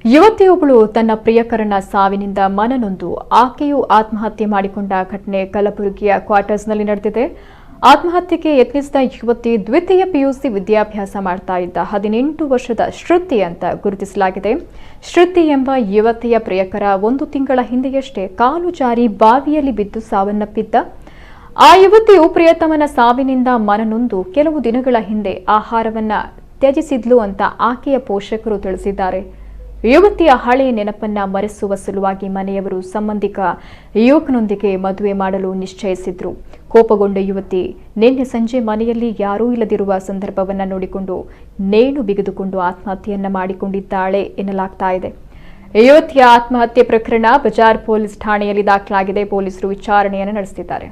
ಯುವತಿಯೊಬ್ಬಳು ತನ್ನ ಪ್ರಿಯಕರನ ಸಾವಿನಿಂದ ಮನನೊಂದು ಆಕೆಯು ಆತ್ಮಹತ್ಯೆ ಮಾಡಿಕೊಂಡ ಘಟನೆ ಕಲಬುರಗಿಯ ಕ್ವಾರ್ಟರ್ಸ್ನಲ್ಲಿ ನಡೆದಿದೆ. ಆತ್ಮಹತ್ಯೆಗೆ ಯತ್ನಿಸಿದ ಯುವತಿ ದ್ವಿತೀಯ ಪಿಯುಸಿ ವಿದ್ಯಾಭ್ಯಾಸ ಮಾಡ್ತಾ ಇದ್ದ 18 ವರ್ಷದ ಶ್ರುತಿ ಅಂತ ಗುರುತಿಸಲಾಗಿದೆ. ಶ್ರುತಿ ಎಂಬ ಯುವತಿಯ ಪ್ರಿಯಕರ 1 ತಿಂಗಳ ಹಿಂದೆಯಷ್ಟೇ ಕಾಲು ಜಾರಿ ಬಾವಿಯಲ್ಲಿ ಬಿದ್ದು ಸಾವನ್ನಪ್ಪಿದ್ದ. ಆ ಯುವತಿಯು ಪ್ರಿಯತಮನ ಸಾವಿನಿಂದ ಮನನೊಂದು ಕೆಲವು ದಿನಗಳ ಹಿಂದೆ ಆಹಾರವನ್ನ ತ್ಯಜಿಸಿದ್ಲು ಅಂತ ಆಕೆಯ ಪೋಷಕರು ತಿಳಿಸಿದ್ದಾರೆ. ಯುವತಿಯ ಹಳೆಯ ನೆನಪನ್ನ ಮರೆಸುವ ಸಲುವಾಗಿ ಮನೆಯವರು ಸಂಬಂಧಿಕ ಯುವಕನೊಂದಿಗೆ ಮದುವೆ ಮಾಡಲು ನಿಶ್ಚಯಿಸಿದ್ರು. ಕೋಪಗೊಂಡ ಯುವತಿ ನಿನ್ನೆ ಸಂಜೆ ಮನೆಯಲ್ಲಿ ಯಾರೂ ಇಲ್ಲದಿರುವ ಸಂದರ್ಭವನ್ನ ನೋಡಿಕೊಂಡು ನೇಣು ಬಿಗಿದುಕೊಂಡು ಆತ್ಮಹತ್ಯೆಯನ್ನ ಮಾಡಿಕೊಂಡಿದ್ದಾಳೆ ಎನ್ನಲಾಗ್ತಾ ಇದೆ. ಯುವತಿಯ ಆತ್ಮಹತ್ಯೆ ಪ್ರಕರಣ ಬಜಾರ್ ಪೊಲೀಸ್ ಠಾಣೆಯಲ್ಲಿ ದಾಖಲಾಗಿದೆ. ಪೊಲೀಸರು ವಿಚಾರಣೆಯನ್ನು ನಡೆಸುತ್ತಿದ್ದಾರೆ.